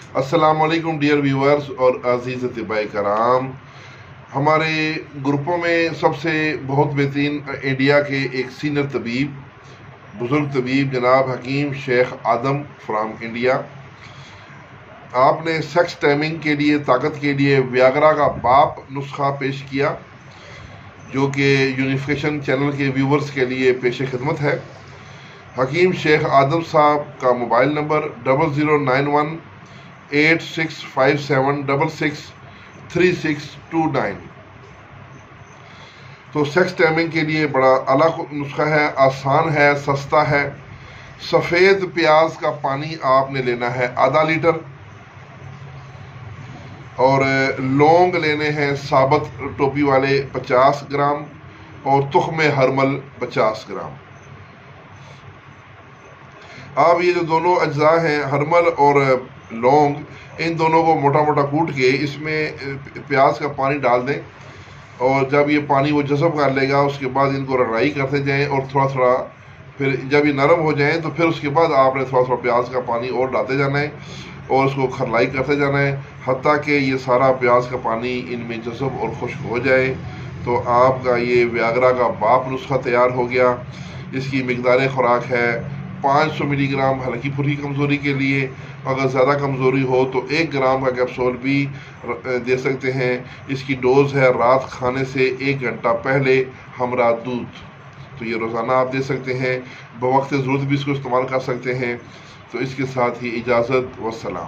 अस्सलाम वालेकुम dear viewers और अजीज़ तिबाई कराम। हमारे ग्रुपों में सबसे बहुत बेहतरीन इंडिया के एक सीनियर तबीब, बुज़ुर्ग तबीब जनाब हकीम शेख आदम फ्राम इंडिया, आपने सेक्स टाइमिंग के लिए, ताकत के लिए व्यागरा का बाप नुस्खा पेश किया, जो कि यूनिफिकेशन चैनल के व्यूवर्स के लिए पेश खिदमत है। हकीम शेख आदम साहब का मोबाइल नंबर 00918657663629। तो सेक्स टाइमिंग के लिए बड़ा अलग नुस्खा है, आसान है, सस्ता है। सफ़ेद प्याज का पानी आपने लेना है आधा लीटर, और लौंग लेने हैं साबत टोपी वाले 50 ग्राम, और तुख्म हरमल 50 ग्राम। आप ये जो दोनों अज्जा हैं, हरमल और लौंग, इन दोनों को मोटा मोटा कूट के इसमें प्याज का पानी डाल दें, और जब ये पानी वो जज़ब कर लेगा उसके बाद इनको रगड़ाई करते जाएं, और थोड़ा थोड़ा फिर जब ये नरम हो जाएं तो फिर उसके बाद आपने थोड़ा थोड़ा प्याज का पानी और डालते जाना है और उसको खरलाई करते जाना है, हत्ता कि ये सारा प्याज का पानी इनमें जज़ब और खुश्क हो जाए। तो आपका ये व्यागरा का बाप नुस्खा तैयार हो गया। इसकी मिकदार खुराक है 500 मिलीग्राम हल्की फुल्की कमज़ोरी के लिए। अगर ज़्यादा कमज़ोरी हो तो 1 ग्राम का कैप्सूल भी दे सकते हैं। इसकी डोज है रात खाने से 1 घंटा पहले हमरा दूध। तो ये रोज़ाना आप दे सकते हैं, बवक्त ज़रूरत भी इसको इस्तेमाल कर सकते हैं। तो इसके साथ ही इजाज़त, वस्सलाम।